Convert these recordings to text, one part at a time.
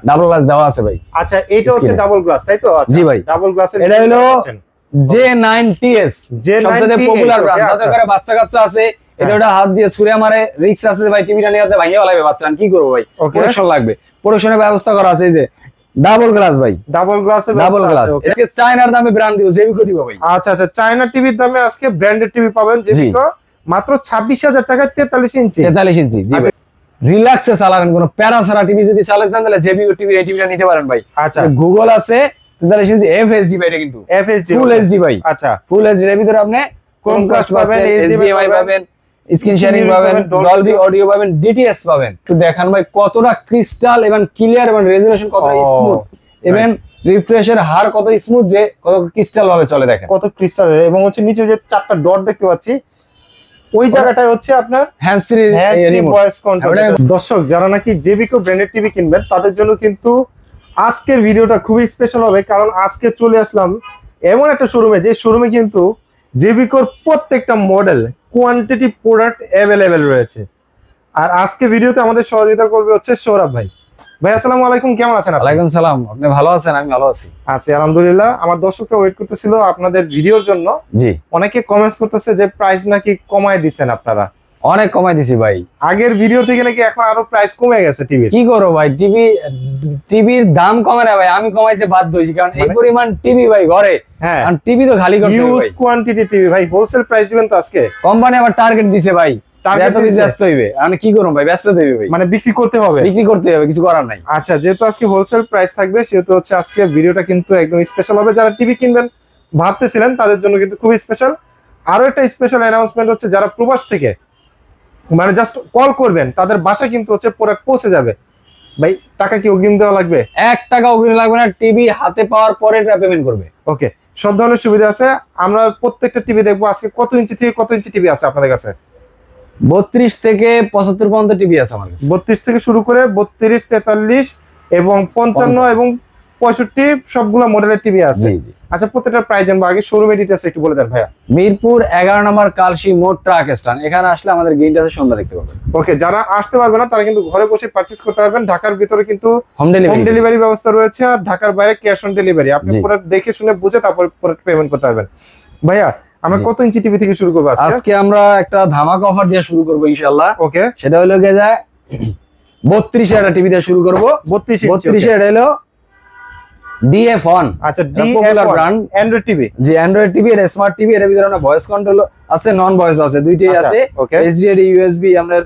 Double glass দেওয়া আছে ভাই। আচ্ছা এটা হচ্ছে ডাবল গ্লাস তাই তো? জি ভাই, ডাবল গ্লাসের এটা হলো J9TS, সবচেয়ে পপুলার ব্র্যান্ড। যাদের ঘরে বাচ্চা কাচ্চা আছে, এটা ওটা হাত দিয়ে ছুঁড়ে মারে, রিস্ক আছে ভাই, টিভিটা নিয়ে হাতে ভাঙিয়ে ফেলাবে বাচ্চা, কি করবো ভাই? প্রোটেকশন লাগবে, প্রোটেকশনের ব্যবস্থা করা আছে। এই যে ডাবল গ্লাস ভাই, ডাবল গ্লাসের ডাবল গ্লাস। আজকে চায়নার দামে ব্র্যান্ড দিব, জেবিকো দিব ভাই। আচ্ছা আচ্ছা, চায়না টিভির দামে আজকে ব্র্যান্ডেড টিভি পাবেন জেবিকো মাত্র 26,000 টাকায় 43 ইঞ্চি। 43 ইঞ্চি, জি ভাই। রিল্যাক্সে চালাবেন, কোনো প্যারা ছাড়া টিভি যদি চালাতে চান তাহলে জেবিকো টিভির এই টিভিটা নিতে পারেন ভাই। আচ্ছা, গুগল আছে 43 ইঞ্চি এফএসডি ভাই, এটা কিন্তু এফএসডি ফুল এইচডি ভাই। আচ্ছা, ফুল এইচডি এর ভিতরে আপনি ক্রোমকাস্ট পাবেন, এইচডিএমআই পাবেন, স্ক্রিন শেয়ারিং পাবেন, ডলবি অডিও পাবেন, ডিটিএস পাবেন। একটু দেখান ভাই কতটা ক্রিস্টাল এবং ক্লিয়ার এবং রেজোলিউশন কতটা স্মুথ, এবং রিফ্রেশের হার কত স্মুথ, যে কত ক্রিস্টাল ভাবে চলে, দেখেন কত ক্রিস্টাল। এবং হচ্ছে নিচে যে চারটা ডট দেখতে পাচ্ছি, ওই জায়গাটাই হচ্ছে আপনার হ্যান্ডস ফ্রি ভয়েস কন্ট্রোল। দর্শক যারা নাকি জেবিকো ব্র্যান্ডেড টিভি কিনবেন তাদের জন্য কিন্তু আজকের ভিডিওটা খুবই স্পেশাল হবে, কারণ আজকে চলে আসলাম এমন একটা শোরুমে, যে শোরুমে কিন্তু জেবিকোর প্রত্যেকটা মডেল কোয়ান্টিটি প্রোডাক্ট অ্যাভেলেবেল রয়েছে। আর আজকে ভিডিওতে আমাদের সহযোগিতা করবে হচ্ছে সৌরভ ভাই। ভাই আসসালামু আলাইকুম, কেমন আছেন? ওয়ালাইকুম সালাম, আপনি ভালো আছেন? আমি ভালো আছি। আছি আলহামদুলিল্লাহ। আমার দর্শকরা ওয়েট করতেছিল আপনাদের ভিডিওর জন্য। জি, অনেকে কমেন্টস করতেছে যে প্রাইস নাকি কমায় দিচ্ছেন আপনারা। অনেক কমাই দিছি ভাই, আগের ভিডিও থেকে নাকি এখন আরো প্রাইস কমে গেছে টিভি। কি করো ভাই, টিভির দাম কমে না ভাই, আমি কমাইতে বাধ্য হইছি, কারণ এই পরিমাণ টিভি ভাই ঘরে, হ্যাঁ টিভি তো খালি করতে হবে ভাই। হিউজ কোয়ান্টিটি টিভি ভাই, হোলসেল প্রাইস দিবেন তো আজকে? কোম্পানি আবার টার্গেট দিছে ভাই, ব্যস্ত হইবে, আমি কি করব ভাই, ব্যস্ত হইবে ভাই, মানে বিক্রি করতে হবে, কিছু করার নাই। আচ্ছা, যেহেতু আজকে হোলসেল প্রাইস থাকবে সেহেতু হচ্ছে আজকে ভিডিওটা কিন্তু একদম স্পেশাল হবে। যারা টিভি কিনবেন ভাবতেছিলেন তাদের জন্য কিন্তু খুবই স্পেশাল। আরো একটা স্পেশাল অ্যানাউন্সমেন্ট হচ্ছে, যারা প্রবাস থেকে মানে জাস্ট কল করবেন তাদের বাসায় কিন্তু হচ্ছে প্রোডাক্ট পৌঁছে যাবে। ভাই টাকা কি অগ্রিম দেওয়া লাগবে? 1 টাকা অগ্রিম লাগবে না, টিভি হাতে পাওয়ার পরে এটা পেমেন্ট করবে। ওকে, সব ধরনের সুবিধা আছে। আমরা প্রত্যেকটা টিভি দেখবো আজকে কত ইঞ্চি থেকে কত ইঞ্চি টিভি আছে আপনাদের কাছে? 32 থেকে 75 পর্যন্ত টিভি আছে আমার কাছে। 32 থেকে শুরু করে 32, 43 এবং 55 এবং 65 সবগুলো মডেলের টিভি আছে। আচ্ছা, প্রত্যেকটা প্রাইস জানবো, আগে শোরুমের ডিটেইলস একটু বলে দেন ভাইয়া। মিরপুর 11 নম্বর কালশি মোড় ট্রাক স্ট্যান্ড, এখানে আসলে আমাদের গ্রিন টাচের সামনে দেখতে পাবেন। ওকে, যারা আসতে পারবে না তারা কিন্তু ঘরে বসে পারচেজ করতে পারবেন। ঢাকার ভিতরে কিন্তু হোম ডেলিভারি ব্যবস্থা রয়েছে, আর ঢাকার বাইরে ক্যাশ অন ডেলিভারি। আপনি প্রোডাক্ট দেখে শুনে বুঝে তারপর প্রোডাক্ট পেমেন্ট করতে পারবেন। ভাইয়া আমরা কত ইঞ্চি টিভি থেকে শুরু করব আজকে? আজকে আমরা একটা ধামাকা অফার দিয়ে শুরু করব ইনশাআল্লাহ। ওকে, সেটা হলো যে 32 এর একটা টিভি দিয়ে শুরু করব। 32 এর হলো DF1। আচ্ছা, পপুলার ব্র্যান্ড অ্যান্ড্রয়েড টিভি। জি, অ্যান্ড্রয়েড টিভি, এটা স্মার্ট টিভি। এর ভিতরে আমরা ভয়েস কন্ট্রোল আছে, নন ভয়েস আছে, দুইটাই আছে। HDD, USB, আমরা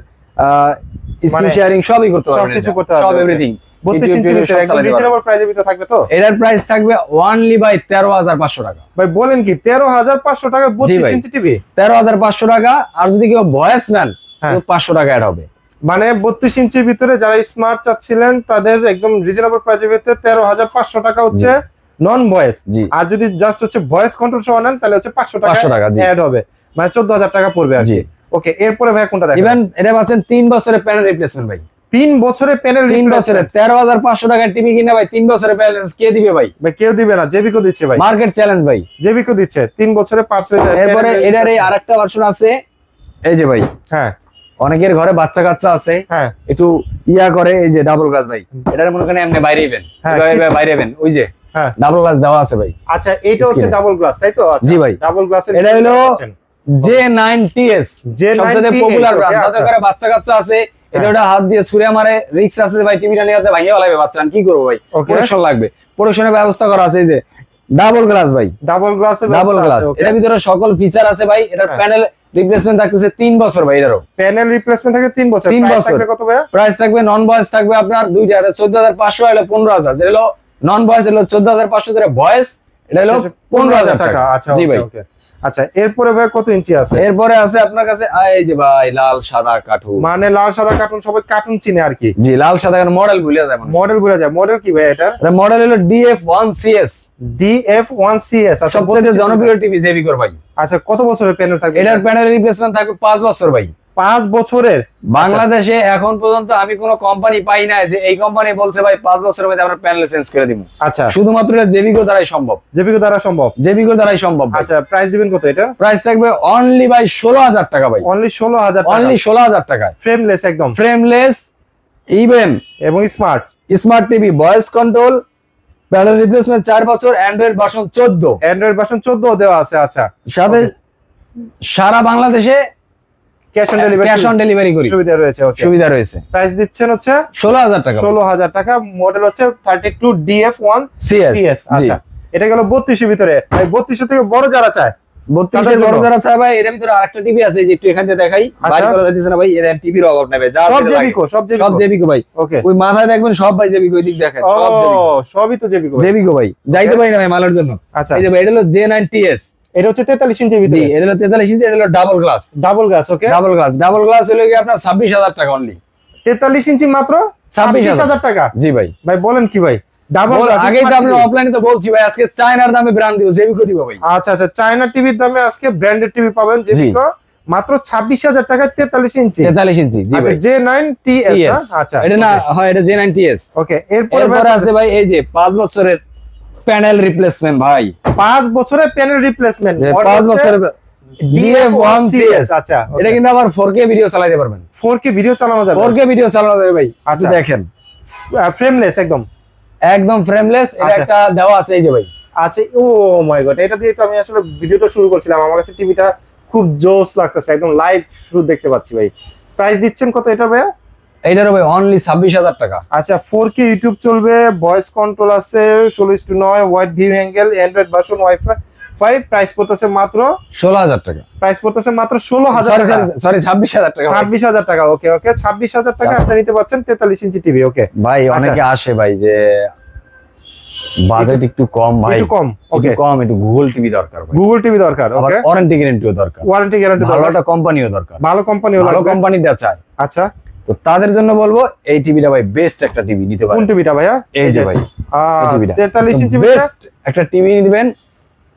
স্ক্রিন শেয়ারিং সবই করতে পারবেন, সবকিছু করতে পারবেন, সব এভরিথিং। 32 ইঞ্চির ভিতরে একদম রিজনেবল প্রাইসের ভিতরে থাকবে তো? এটার প্রাইস থাকবে অনলি বাই 13,500 টাকা। ভাই বলেন কি, 13,500 টাকা 32 ইঞ্চি টিভি? 13,500 টাকা। আর যদি কেউ ভয়েস নেন তো 500 টাকা অ্যাড হবে। মানে 32 ইঞ্চির ভিতরে যারা স্মার্ট চাচ্ছিলেন তাদের একদম রিজনেবল প্রাইসের ভিতরে 13,500 টাকা হচ্ছে নন ভয়েস। আর যদি জাস্ট হচ্ছে ভয়েস কন্ট্রোল সহ নেন তাহলে হচ্ছে 500 টাকা অ্যাড হবে, মানে 14,000 টাকা পড়বে আর কি। ওকে, এরপরে ভাই কোনটা দেখেন? ইভেন এটা পাচ্ছেন 3 বছরের প্যানেল রিপ্লেসমেন্ট ভাই। 3 বছরের প্যানেল? 3 বছরের 13,500 টাকার টিভি কিনে ভাই 3 বছরের প্যানেল কে দিবে ভাই? ভাই কেউ দিবে না, জেবিকো দিচ্ছে ভাই, মার্কেট চ্যালেঞ্জ ভাই, জেবিকো দিচ্ছে 3 বছরের পার্সেল। এরপরে এটার এই আরেকটা ভার্সন আছে, এই যে ভাই, হ্যাঁ অনেকের ঘরে বাচ্চা কাচ্চা আছে, হ্যাঁ একটু ইয়া করে, এই যে ডাবল গ্লাস ভাই, এটার মনে করেন এমনি বাইরে ইভেন বাইরে ইভেন, ওই যে ডাবল গ্লাস দেওয়া আছে ভাই। আচ্ছা, এটা হচ্ছে ডাবল গ্লাস তাই তো? জি ভাই, ডাবল গ্লাসের এটা হলো J9TS, সবচেয়ে পপুলার ব্র্যান্ড। যাদের ঘরে বাচ্চা কাচ্চা আছে, এটা ওটা হাত দিয়ে ছুঁড়ে মারে, রিস্ক আছে ভাই, টিভিটা নিয়ে হাতে ভাঙিয়ে ফেলাবে বাচ্চা, কি করবো ভাই? প্রোটেকশন লাগবে, প্রোটেকশনের ব্যবস্থা করা আছে। এই যে ডাবল গ্লাস ভাই, ডাবল গ্লাস, এর ভিতরে সকল ফিচার আছে ভাই। এটার প্যানেল রিপ্লেসমেন্ট থাকতেছে 3 বছর ভাই। এটারও প্যানেল রিপ্লেসমেন্ট থাকে 3 বছর। 3 বছর কত ভাই প্রাইস থাকবে? নন ভয়েস থাকবে আপনার দুইটা, 14,500 হলো 15,000। যেটা হলো নন ভয়েস হলো 14,500, যেটা ভয়েস এটা হলো 15,000 টাকা। আচ্ছা, জি ভাই। আচ্ছা, এরপরে ভাই কত ইঞ্চি আছে? এরপরে আছে আপনার কাছে এই যে ভাই লাল সাদা কার্টুন, মানে লাল সাদা কার্টুন, সবাই কার্টুন চিনে আর কি। জি, লাল সাদা কার্টুন, মডেল ভুলে যায়, মডেল কি ভাই এটা? মডেল হলো DF1CS। আচ্ছা, সবচেয়ে জনপ্রিয় টিভি জেবিকোর ভাই। আচ্ছা, কত বছরের প্যানেল থাকবে? এটার প্যানেল রিপ্লেসমেন্ট থাকবে 5 বছর ভাই। 5 বছরের? বাংলাদেশে এখন পর্যন্ত আমি কোন কোম্পানি পাই না যে এই কোম্পানি বলছে ভাই 5 বছরের মধ্যে আমরা প্যানেল চেঞ্জ করে দিব। আচ্ছা, শুধুমাত্র জেবিকো দ্বারাই সম্ভব। জেবিকো দ্বারাই সম্ভব। আচ্ছা, প্রাইস দিবেন কত এটা? প্রাইস থাকবে অনলি বাই 16,000 টাকা ভাই। অনলি 16,000 টাকা? অনলি 16,000 টাকা। ফ্রেমলেস, একদম ফ্রেমলেস, ইভেন এবং smart smart TV, voice control, panel replacement 4 বছর, অ্যান্ড্রয়েড ভার্সন 14, অ্যান্ড্রয়েড ভার্সন 14 দেওয়া আছে। আচ্ছা, সাথে সারা বাংলাদেশে ক্যাশ অন ডেলিভারি করি, সুবিধা রয়েছে। ওকে, সুবিধা রয়েছে। প্রাইস দিচ্ছেন হচ্ছে 16,000 টাকা, 16,000 টাকা। মডেল হচ্ছে 32DF1 CS। আচ্ছা, এটা গেল 32 এর ভিতরে। ভাই 32 থেকে বড় যারা চায়, 32 এর বড় যারা চায় ভাই, এর ভিতরে আরেকটা টিভি আছে, যে একটু এখান থেকে দেখাই, বাইরে করা যাচ্ছে না ভাই, এর টিভির অভাব নাই ভাই, সব জেবিকো, সব জেবিকো ভাই। ওকে, ওই মাথায় দেখবেন সব ভাই জেবিকো, ওই দিক দেখেন সব জেবিকো, সবই তো জেবিকো ভাই, যাইতে পারি না ভাই মালের জন্য। আচ্ছা, এই যে ভাই, এটা হলো J9TS, এটা হচ্ছে 43 ইঞ্চির ভিতরে। এটা হলো 43 ইঞ্চি, এটা হলো ডাবল গ্লাস। ওকে, ডাবল গ্লাস হলো কি আপনার 26,000 টাকা অনলি। 43 ইঞ্চি মাত্র 26,000 টাকা। জি ভাই। ভাই বলেন কি ভাই, ডাবল গ্লাস। আগেই তো আপনি অফলাইনে তো বলছি ভাই, আজকে চায়নার দামে ব্র্যান্ড দিব, জেবিকো দিব ভাই। আচ্ছা, চায়না টিভির দামে আজকে ব্র্যান্ডেড টিভি পাবেন জেবিকো মাত্র 26,000 টাকায় 43 ইঞ্চি। জি ভাই, J9TS। আচ্ছা, এটা না হয়, এটা J9TS। ওকে, এরপর আছে ভাই এই যে 5 বছরের প্যানেল রিপ্লেসমেন্ট ভাই, 5 বছরের প্যানেল রিপ্লেসমেন্ট, 5 বছরের DF1 CS। আচ্ছা, এটা কিন্তু আবার 4K ভিডিও চালাতে পারবেন, 4K ভিডিও চালানো যাবে, 4K ভিডিও চালানো যাবে ভাই। আচ্ছা, দেখেন ফ্রেমলেস, একদম ফ্রেমলেস। এটা একটা দেওয়া আছে এই যে ভাই। আচ্ছা, ও মাই গড, এটা দিয়ে তো আমি আসলে ভিডিওটা শুরু করছিলাম, আমার কাছে টিভিটা খুব জোস লাগতেছে, একদম লাইভ শুরু দেখতে পাচ্ছি ভাই। প্রাইস দিচ্ছেন কত এটা ভাই? এইটারও ভাই অনলি 26,000 টাকা। আচ্ছা, 4K ইউটিউব চলবে, ভয়েস কন্ট্রোল আছে, 16:9, wide view angle, Android version, wifi. Price পড়তেছে মাত্র 16,000 টাকা। প্রাইস পড়তেছে মাত্র 16,000 টাকা, সরি 26,000 টাকা। 26,000 টাকা। ওকে, 26,000 টাকা আপনি নিতে পাচ্ছেন 43 ইঞ্চি টিভি। ওকে ভাই, অনেকে আসে ভাই যে বাজেট একটু কম ভাই, একটু কম। ওকে, একটু গুগল টিভি দরকার ভাই, গুগল টিভি দরকার। ওকে, ওয়ারেন্টি গ্যারান্টিও দরকার, ভালো একটা কোম্পানিও দরকার, ভালো কোম্পানিটা চাই। আচ্ছা, তো তাদের জন্য বলবো এই টিভিটা ভাই বেস্ট একটা টিভি নিতে পারেন। কোন টিভিটা ভাইয়া? এই যে ভাই, 43 ইঞ্চি বেস্ট একটা টিভি নিবেন,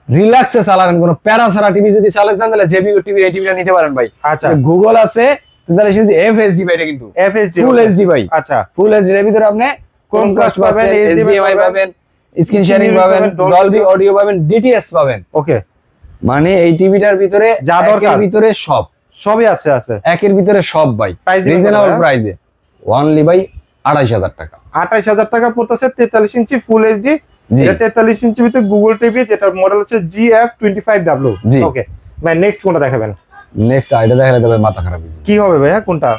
রিল্যাক্সে চালাবেন, কোনো প্যারা ছাড়া টিভি যদি চালাতে চান তাহলে জেবিকো টিভি এই টিভিটা নিতে পারেন ভাই। আচ্ছা, গুগল আছে 43 ইঞ্চি FHD ভাই, এটা কিন্তু FHD ফুল এইচডি ভাই। আচ্ছা, ফুল এইচডি এর ভিতরে আপনি ক্রোমকাস্ট পাবেন, HDMI পাবেন, স্ক্রিন শেয়ারিং পাবেন, ডলবি অডিও পাবেন, DTS পাবেন। ওকে, মানে এই টিভিটার ভিতরে যা দরকার ভিতরে সবই আছে। একের ভিতরে সব ভাই, রিজনেবল প্রাইসে অনলি ভাই 28,000 টাকা। 28,000 টাকা পড়তেছে 43 ইঞ্চি ফুল এইচডি। এটা 43 ইঞ্চি ভিতরে গুগল টিভি, যেটা মডেল হচ্ছে GF25W। ওকে ভাই, নেক্সট কোনটা দেখাবেন? নেক্সট আইডিয়া দেখালে তবে মাথা খারাপ কি হবে ভাইয়া? কোনটা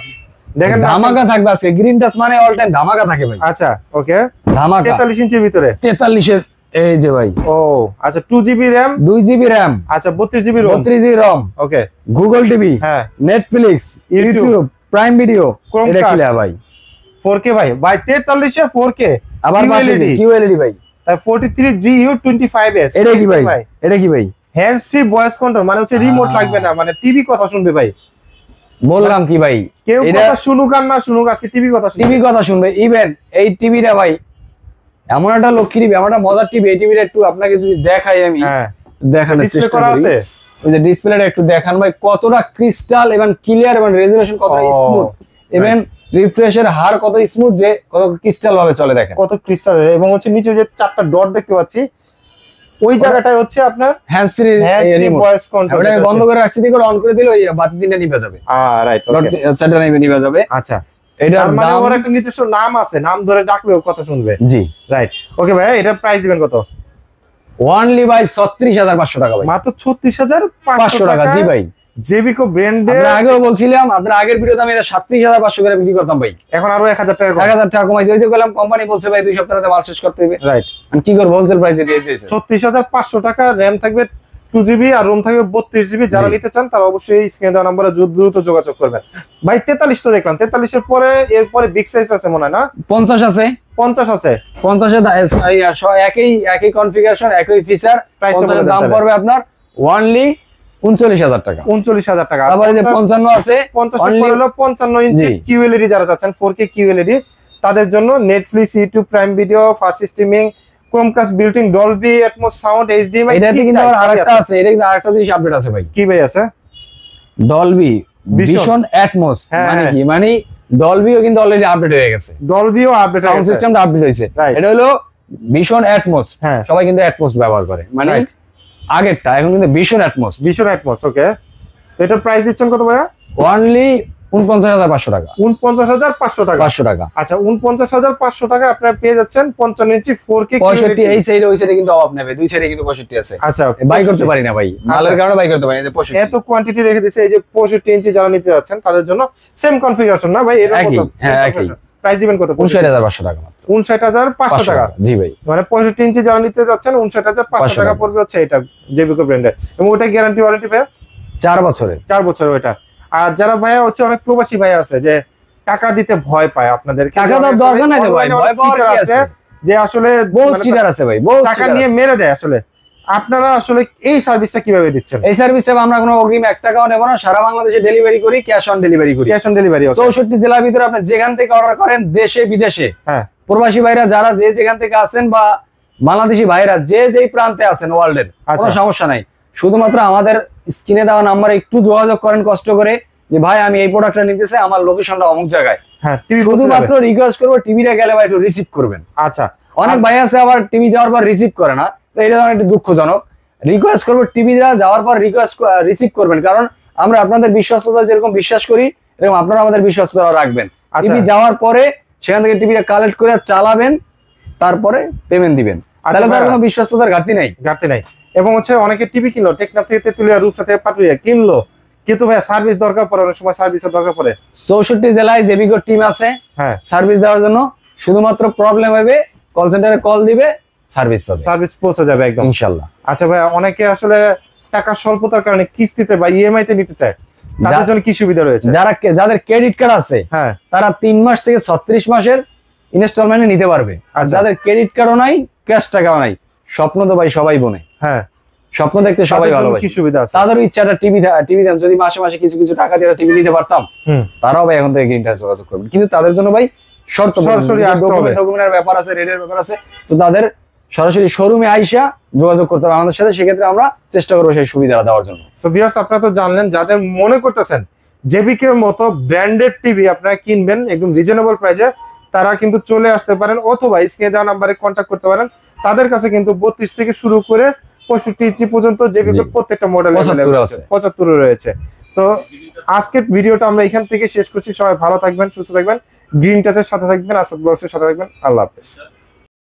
দেখেন? ধামাকা থাকবে আজকে, গ্রিন টাচ মানে অল টাইম ধামাকা থাকে ভাই। আচ্ছা, ওকে, ধামাকা 43 ইঞ্চির ভিতরে, 43 এর এই যে ভাই। ও আচ্ছা, 2GB RAM, 2GB RAM, আচ্ছা 32GB ROM, 32GB ROM। ওকে, গুগল টিভি, হ্যাঁ, নেটফ্লিক্স, ইউটিউব, প্রাইম ভিডিও, এটা কি ভাই? 4K ভাই, 43 এ 4K, আবার QLED ভাই, তাই 43GU25S। এটা কি ভাই? এটা কি ভাই? হ্যান্ডস ফ্রি ভয়েস কন্ট্রোল, মানে হচ্ছে রিমোট লাগবে না, মানে টিভি কথা শুনবে ভাই। বললাম কি ভাই, কেউ কথা শুনুক আর না শুনুক, আজকে টিভি কথা শুনবে। ইভেন এই টিভিটা ভাই এমন একটা লক্ষ্মী টিভি, এমন একটা মজার টিভি। এই টিভিটা একটু আপনাকে যদি দেখাই, আমি দেখানোর চেষ্টা করি। ওই যে ডিসপ্লেটা একটু দেখান ভাই, কতটা ক্রিস্টাল এবং ক্লিয়ার এবং রেজোলিউশন কতটা স্মুথ, এবং রিফ্রেশের হার কত স্মুথ, যে কত ক্রিস্টাল ভাবে চলে, দেখেন কত ক্রিস্টাল। এবং হচ্ছে নিচে যে 4টা ডট দেখতে পাচ্ছি, ওই জায়গাটায় হচ্ছে আপনার হ্যান্ডস ফ্রি ভয়েস কন্ট্রোল। ওটা আমি বন্ধ করে রাখছি, দিকে অন করে দিলে ওই বাতি তিনটা নিভে যাবে। রাইট, ডট 4টা নিভে যাবে। আচ্ছা, এটার মানে ওর একটা নিজস্ব নাম আছে, নাম ধরে ডাকলেও কথা শুনবে। জি, রাইট। ওকে ভাই, এটার প্রাইস দিবেন কত? অনলি ভাই 36,500 টাকা ভাই, মাত্র 36,500 টাকা। জি ভাই, জেবিকো ব্র্যান্ডের। আমরা আগেও বলছিলাম, আপনার আগের ভিডিওতে আমি এটা 37,500 করে বিক্রি করতাম ভাই, এখন আরো 1,000 টাকা 1,000 টাকা কমাইছে। ওই যে বললাম কোম্পানি বলছে ভাই 2 সপ্তাহের মধ্যে মাল শেষ করতে হবে। রাইট, আমি কি করব, হোলসেল প্রাইসে দিয়ে দিয়েছে। 36,500 টাকা, র‍্যাম থাকবে 2GB আর রোম থাকবে 32GB। যারা নিতে চান তারা অবশ্যই স্ক্রিনে দেওয়া নম্বরে দ্রুত যোগাযোগ করবেন। ভাই 43 তো দেখলাম, 43 এর পরে এরপরে বিগ সাইজ আছে মনে হয় না? 50 আছে, 50 আছে। 50 একই কনফিগারেশন, একই ফিচার, 50 এর দাম পড়বে আপনার অনলি 39,000 টাকা। 39,000 টাকা। তারপরে যে 55 আছে, 50 হলো 55 ইঞ্চি QLED। যারা চাচ্ছেন 4K QLED, তাদের জন্য Netflix, YouTube, prime video, fast streaming, Chromecast, built-in Dolby atoms sound, HDMI। এটাতে কিন্তু আরেকটা আছে, এটা কিন্তু আরেকটা জিনিস আপডেট আছে ভাই। কি ভাই আছে? Dolby vision atoms. মানে কি, মানে ডলবিও কিন্তু অলরেডি আপডেট হয়ে গেছে, ডলবিও আপডেট, সাউন্ড সিস্টেমটা আপডেট হয়েছে। এটা হলো ভিশন অ্যাটমস। সবাই কিন্তু অ্যাটমস ব্যবহার করে, মানে আগেরটা, এখন কিন্তু ভিশন অ্যাটমস। ওকে, তো এটার প্রাইস দিচ্ছেন কত ভাইয়া? অনলি 49,500 টাকা। 49,500 টাকা। 500 টাকা। আচ্ছা 49,500 টাকা আপনারা পেয়ে যাচ্ছেন 55 ইঞ্চি 4K 65 এই সাইডে ওই সাইডে কিন্তু অভাব নেবে, দুই সাইডে কিন্তু 65 আছে। আচ্ছা বাই করতে পারি না ভাই, মালের কারণে বাই করতে পারি না। 65 এত কোয়ান্টিটি রেখে দিয়েছে, এই যে 65 ইঞ্চি যারা নিতে যাচ্ছেন তাদের জন্য সেম কনফিগারেশন না ভাই? এর মতো একই। প্রাইস দিবেন কত? 59,500 টাকা মাত্র। 59,500 টাকা। জি ভাই, মানে 65 ইঞ্চি যারা নিতে যাচ্ছেন 59,500 টাকা পড়বে হচ্ছে এটা জেবিকো ব্র্যান্ডের। এবং ওটা গ্যারান্টি ওয়ারেন্টি ভাই 4 বছরের। 4 বছর ওটা। আর যারা ভাইয়া হচ্ছে অনেক প্রবাসী ভাই আছে যে টাকা দিতে ভয় পায় আপনাদের, টাকা দাও দরকার নাই ভাই, ভয় পাওয়ার কি আছে? যে আসলে বহুত চিটার আছে ভাই, বহুত টাকা নিয়ে মেরে দেয়। আসলে আপনারা আসলে এই সার্ভিসটা কিভাবে দিচ্ছেন? এই সার্ভিসটা আমরা কোনো অগ্রিম 1 টাকাও নেব না, সারা বাংলাদেশে ডেলিভারি করি, ক্যাশ অন ডেলিভারি করি। ক্যাশ অন ডেলিভারি 64 জেলার ভিতরে আপনি যেখান থেকে অর্ডার করেন, দেশে বিদেশে, হ্যাঁ, প্রবাসী ভাইরা যারা যে যেখান থেকে আছেন বা বাংলাদেশি ভাইরা যে যেই প্রান্তে আছেন ওয়ার্ল্ডের, কোনো সমস্যা নাই। শুধুমাত্র আমাদের স্ক্রিনে দেওয়া নাম্বারে একটু যোগাযোগ করেন কষ্ট করে, যে ভাই আমি এই প্রোডাক্টটা নিতে চাই, আমার লোকেশনটা অমুক জায়গায়। হ্যাঁ, শুধুমাত্র রিকোয়েস্ট করবো টিভিটা গেলে ভাই একটু রিসিভ করবেন। আচ্ছা, অনেক ভাই আছে আবার টিভি যাওয়ার পর রিসিভ করে না, তো এটা একটু দুঃখজনক। রিকোয়েস্ট করবো টিভি যাওয়ার পর রিকোয়েস্ট রিসিভ করবেন, কারণ আমরা আপনাদের বিশ্বস্ততা যেরকম বিশ্বাস করি এরকম আপনারা আমাদের বিশ্বস্ততা রাখবেন। টিভি যাওয়ার পরে সেখান থেকে টিভিটা কালেক্ট করে চালাবেন, তারপরে পেমেন্ট দিবেন, তাহলে তার কোনো বিশ্বস্ততার ঘাটতি নাই। এবং হচ্ছে অনেকে টিভি কিনলো, টেকনাফ থেকে তেতুলিয়া, রূপসা থেকে পাটুরিয়া কিনলো, কিন্তু ভাই সার্ভিস দরকার পড়ে, অনেক সময় সার্ভিসের দরকার পড়ে। 64 জেলায় জেবিকো টিম আছে, হ্যাঁ, সার্ভিস দেওয়ার জন্য। শুধুমাত্র প্রবলেম হবে কল সেন্টারে কল দিবে, সার্ভিস পাবে, সার্ভিস পৌঁছে যাবে একদম ইনশাআল্লাহ। আচ্ছা ভাই, অনেকে আসলে টাকা স্বল্পতার কারণে কিস্তিতে বা ইএমআই তে নিতে চায়, তাদের জন্য কি সুবিধা রয়েছে? যাদের ক্রেডিট কার্ড আছে, হ্যাঁ, তারা 3 মাস থেকে 36 মাসের ইনস্টলমেন্টে নিতে পারবে। আর যাদের ক্রেডিট কার্ডও নাই, ক্যাশ টাকাও নাই, স্বপ্ন তো ভাই সবাই বনে, হ্যাঁ, স্বপ্ন দেখতে সবাই ভালোবাসে। কি সুবিধা আছে? তাদের ইচ্ছাটা টিভি দেন, যদি মাসে মাসে কিছু কিছু টাকা দিয়ে টিভি দিতে পারতাম, তারাও ভাই এখন থেকে গ্রিন টাচ যোগাযোগ করবেন। কিন্তু তাদের জন্য ভাই শর্ত, ডকুমেন্টের ব্যাপার আছে, রেটের ব্যাপার আছে, তো তাদের সরাসরি শোরুমে আইসা যোগাযোগ করতে হবে আমাদের সাথে, সেক্ষেত্রে আমরা চেষ্টা করবো সেই সুবিধা দেওয়ার জন্য। সো ভিউয়ার্স, আপনারা তো জানলেন, যাদের মনে করতেছেন জেবিকে এর মতো ব্র্যান্ডেড টিভি আপনারা কিনবেন একদম রিজনেবল প্রাইসে, তারা কিন্তু চলে আসতে পারেন, অথবা স্ক্রিনে দেওয়া নাম্বারে কন্ট্যাক্ট করতে পারেন। তাদের কাছে কিন্তু 32 থেকে শুরু করে 65 ইঞ্চি পর্যন্ত জেবিকে প্রত্যেকটা মডেল 75 রয়েছে। তো আজকের ভিডিওটা আমরা এখান থেকে শেষ করছি। সবাই ভালো থাকবেন, সুস্থ থাকবেন, গ্রিন টাচের সাথে থাকবেন, আসাদ ব্লগসের সাথে থাকবেন। আল্লাহ হাফেজ।